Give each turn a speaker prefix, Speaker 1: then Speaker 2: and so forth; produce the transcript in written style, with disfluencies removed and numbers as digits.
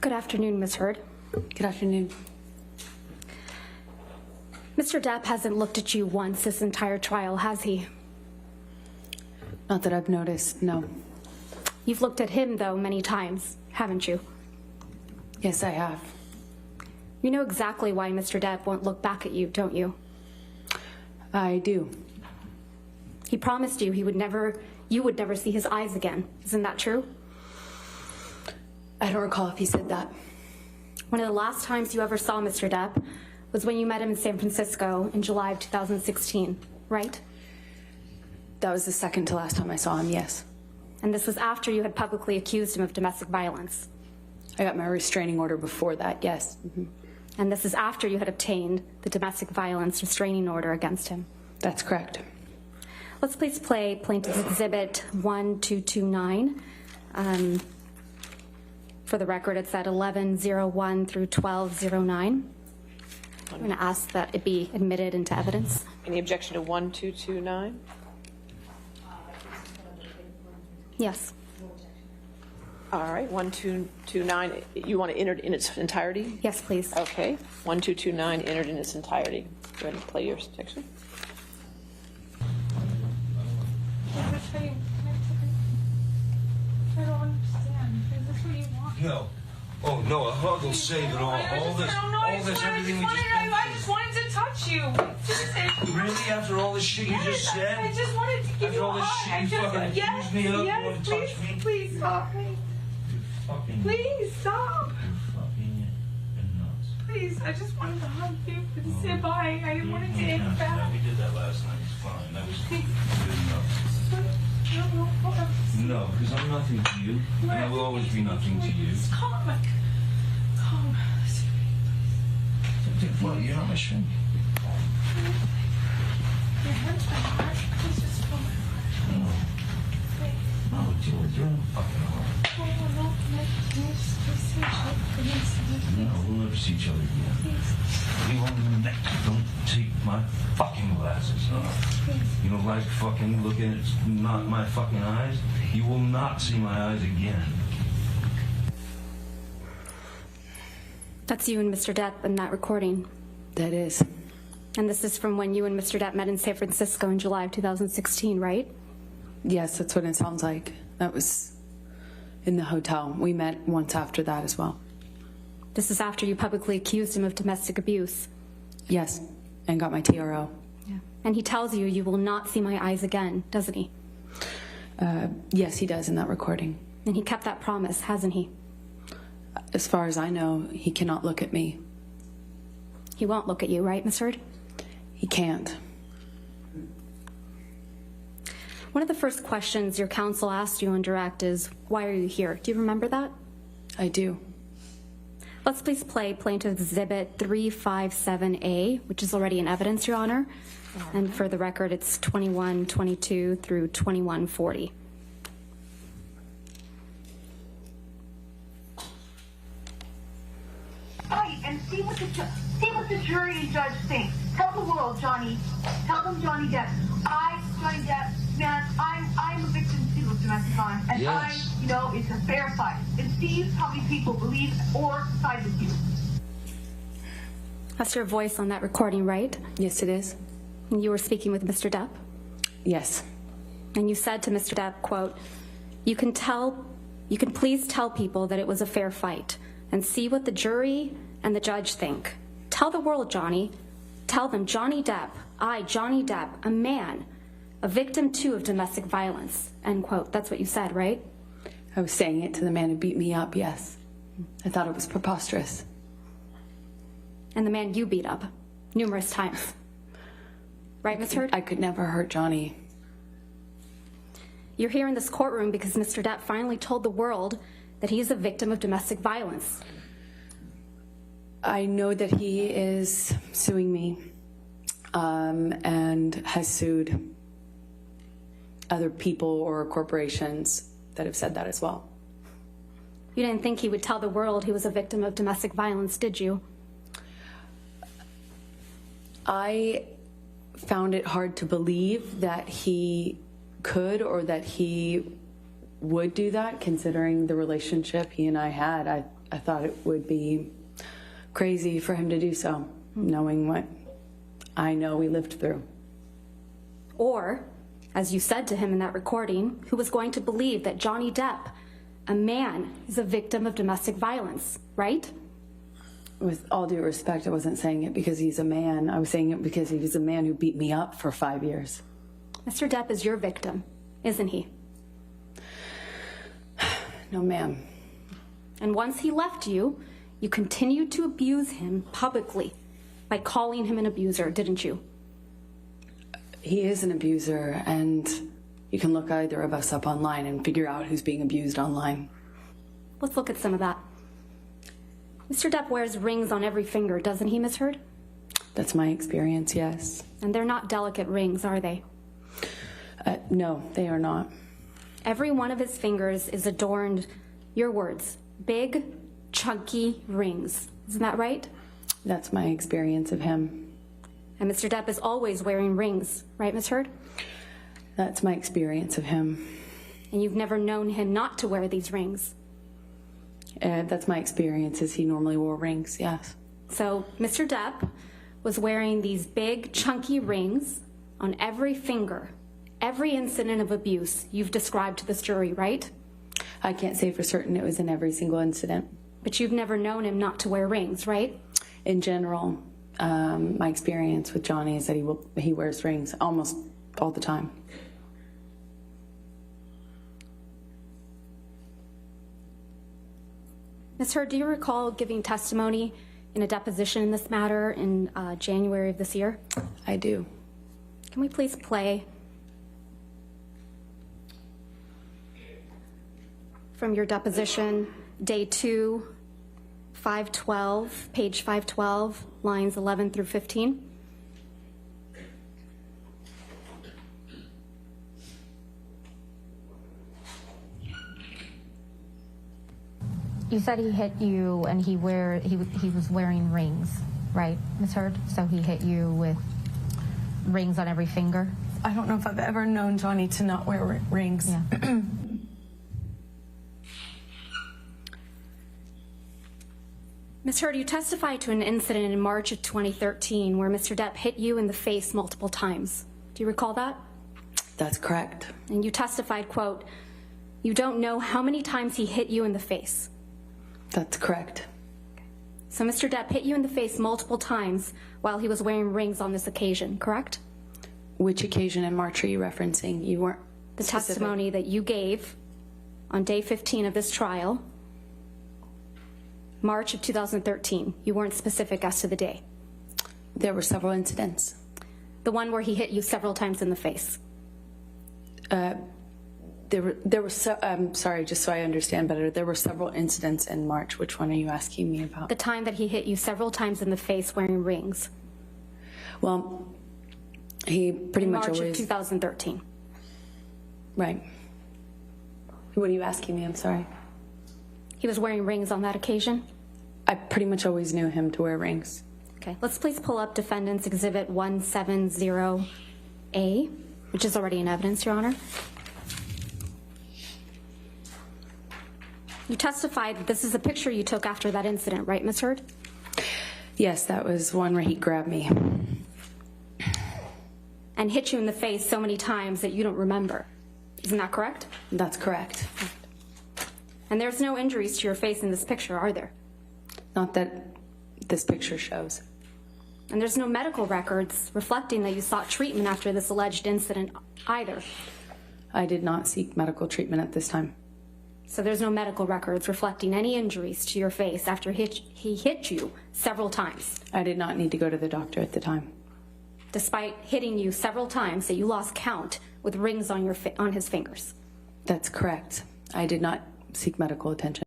Speaker 1: Good afternoon, Ms. Heard.
Speaker 2: Good afternoon.
Speaker 1: Mr. Depp hasn't looked at you once this entire trial, has he?
Speaker 2: Not that I've noticed, no.
Speaker 1: You've looked at him, though, many times, haven't you?
Speaker 2: Yes, I have.
Speaker 1: You know exactly why Mr. Depp won't look back at you, don't you?
Speaker 2: I do.
Speaker 1: He promised you you would never see his eyes again. Isn't that true?
Speaker 2: I don't recall if he said that.
Speaker 1: One of the last times you ever saw Mr. Depp was when you met him in San Francisco in July of 2016, right?
Speaker 2: That was the second to last time I saw him, yes.
Speaker 1: And this was after you had publicly accused him of domestic violence.
Speaker 2: I got my restraining order before that, yes.
Speaker 1: And this is after you had obtained the domestic violence restraining order against him.
Speaker 2: That's correct.
Speaker 1: Let's please play Plaintiff's Exhibit 1229. For the record, it's at 1101 through 1209. I'm going to ask that it be admitted into evidence.
Speaker 3: Any objection to 1229?
Speaker 1: Yes.
Speaker 3: All right, 1229, you want to enter it in its entirety?
Speaker 1: Yes, please.
Speaker 3: Okay, 1229 entered in its entirety. Go ahead and play your section.
Speaker 4: I don't understand. Is this what you want?
Speaker 5: No. Oh, no, a hug will save it all. All this, everything we just been
Speaker 4: I just wanted to touch you.
Speaker 5: through. Really? After all this shit you just said?
Speaker 4: I just wanted to give
Speaker 5: After
Speaker 4: you a
Speaker 5: all this
Speaker 4: hug.
Speaker 5: shit you fucking accused me of? You want to touch me?
Speaker 4: Please stop me.
Speaker 5: Fucking,
Speaker 4: Please stop.
Speaker 5: you're fucking nuts.
Speaker 4: Please, I just wanted to hug you to say bye. I didn't want to take it back.
Speaker 5: We did that last night. It's fine. That was good enough. No, because I'm nothing to you, and I will always be nothing to you.
Speaker 4: Calm. Calm.
Speaker 5: What? You're not my shrink.
Speaker 4: Your hurts my heart. Please just feel my heart.
Speaker 5: No, you're in a fucking heart.
Speaker 4: No,
Speaker 5: No, we'll never see each other again. You won't don't take my fucking glasses off. You don't like fucking looking at not my fucking eyes? You will not see my eyes again.
Speaker 1: That's you and Mr. Depp in that recording.
Speaker 2: That is.
Speaker 1: And this is from when you and Mr. Depp met in San Francisco in July of 2016, right?
Speaker 2: Yes, that's what it sounds like. That was in the hotel. We met once after that as well.
Speaker 1: This is after you publicly accused him of domestic abuse.
Speaker 2: Yes, and got my TRO.
Speaker 1: Yeah. And he tells you you will not see my eyes again, doesn't he?
Speaker 2: Yes, he does in that recording.
Speaker 1: And he kept that promise, hasn't he?
Speaker 2: As far as I know, he cannot look at me.
Speaker 1: He won't look at you, right, Miss Heard?
Speaker 2: He can't.
Speaker 1: One of the first questions your counsel asked you on direct is, why are you here? Do you remember that?
Speaker 2: I do.
Speaker 1: Let's please play Plaintiff's Exhibit 357A, which is already in evidence, Your Honor. And for the record, it's 2122 through 2140.
Speaker 6: Right, and see what the jury and judge think. Tell the world, Johnny. Tell them, Johnny Depp. Johnny Depp, man, I'm a victim too of domestic violence, and
Speaker 5: Yes.
Speaker 6: it's a fair fight. And see how many people believe or side with you.
Speaker 1: That's your voice on that recording, right?
Speaker 2: Yes, it is.
Speaker 1: And you were speaking with Mr. Depp?
Speaker 2: Yes.
Speaker 1: And you said to Mr. Depp, quote, you can please tell people that it was a fair fight and see what the jury and the judge think. Tell the world, Johnny. Tell them, Johnny Depp, Johnny Depp, a man, a victim too of domestic violence, end quote. That's what you said, right?
Speaker 2: I was saying it to the man who beat me up, yes. I thought it was preposterous.
Speaker 1: And the man you beat up numerous times. Right, Ms. Heard?
Speaker 2: I could never hurt Johnny.
Speaker 1: You're here in this courtroom because Mr. Depp finally told the world that he is a victim of domestic violence.
Speaker 2: I know that he is suing me and has sued other people or corporations that have said that as well.
Speaker 1: You didn't think he would tell the world he was a victim of domestic violence, did you?
Speaker 2: I found it hard to believe that he could or that he would do that, considering the relationship he and I had. I I thought it would be crazy for him to do so, knowing what I know we lived through.
Speaker 1: Or, as you said to him in that recording, who was going to believe that Johnny Depp, a man, is a victim of domestic violence, right?
Speaker 2: With all due respect, I wasn't saying it because he's a man. I was saying it because he was a man who beat me up for 5 years.
Speaker 1: Mr. Depp is your victim, isn't he?
Speaker 2: No, ma'am.
Speaker 1: And once he left you, you continued to abuse him publicly by calling him an abuser, didn't you?
Speaker 2: He is an abuser, and you can look either of us up online and figure out who's being abused online.
Speaker 1: Let's look at some of that. Mr. Depp wears rings on every finger, doesn't he, Ms. Heard?
Speaker 2: That's my experience, yes.
Speaker 1: And they're not delicate rings, are they?
Speaker 2: No, they are not.
Speaker 1: Every one of his fingers is adorned, your words, big, chunky rings. Isn't that right?
Speaker 2: That's my experience of him.
Speaker 1: And Mr. Depp is always wearing rings, right, Ms. Heard?
Speaker 2: That's my experience of him.
Speaker 1: And you've never known him not to wear these rings.
Speaker 2: That's my experience, is he normally wore rings, yes.
Speaker 1: So Mr. Depp was wearing these big, chunky rings on every finger, every incident of abuse you've described to this jury, right?
Speaker 2: I can't say for certain it was in every single incident.
Speaker 1: But you've never known him not to wear rings, right?
Speaker 2: In general, my experience with Johnny is that he wears rings almost all the time.
Speaker 1: Ms. Heard, do you recall giving testimony in a deposition in this matter in January of this year?
Speaker 2: I do.
Speaker 1: Can we please play from your deposition, day 2, 512, page 512, lines 11 through 15?
Speaker 7: You said he hit you and he was wearing rings, right, Ms. Heard? So he hit you with rings on every finger?
Speaker 4: I don't know if I've ever known Johnny to not wear rings.
Speaker 7: Yeah.
Speaker 1: Ms. Heard, you testified to an incident in March of 2013 where Mr. Depp hit you in the face multiple times. Do you recall that?
Speaker 2: That's correct.
Speaker 1: And you testified, quote, "You don't know how many times he hit you in the face."
Speaker 2: That's correct.
Speaker 1: So Mr. Depp hit you in the face multiple times while he was wearing rings on this occasion, correct?
Speaker 2: Which occasion in March are you referencing? You weren't
Speaker 1: The
Speaker 2: specific.
Speaker 1: testimony that you gave on day 15 of this trial, March of 2013. You weren't specific as to the day.
Speaker 2: There were several incidents.
Speaker 1: The one where he hit you several times in the face.
Speaker 2: I'm sorry, just so I understand better, there were several incidents in March. Which one are you asking me about?
Speaker 1: The time that he hit you several times in the face wearing rings.
Speaker 2: Well, he pretty much
Speaker 1: March of
Speaker 2: always...
Speaker 1: 2013.
Speaker 2: Right. What are you asking me? I'm sorry.
Speaker 1: He was wearing rings on that occasion?
Speaker 2: I pretty much always knew him to wear rings.
Speaker 1: Okay, let's please pull up Defendant's Exhibit 170A, which is already in evidence, Your Honor. You testified that this is a picture you took after that incident, right, Ms. Heard?
Speaker 2: Yes, that was one where he grabbed me.
Speaker 1: And hit you in the face so many times that you don't remember. Isn't that correct?
Speaker 2: That's correct.
Speaker 1: And there's no injuries to your face in this picture, are there?
Speaker 2: Not that this picture shows.
Speaker 1: And there's no medical records reflecting that you sought treatment after this alleged incident either.
Speaker 2: I did not seek medical treatment at this time.
Speaker 1: So there's no medical records reflecting any injuries to your face after he hit you several times,
Speaker 2: I did not need to go to the doctor at the time.
Speaker 1: despite hitting you several times that you lost count with rings on his fingers.
Speaker 2: That's correct. I did not seek medical attention.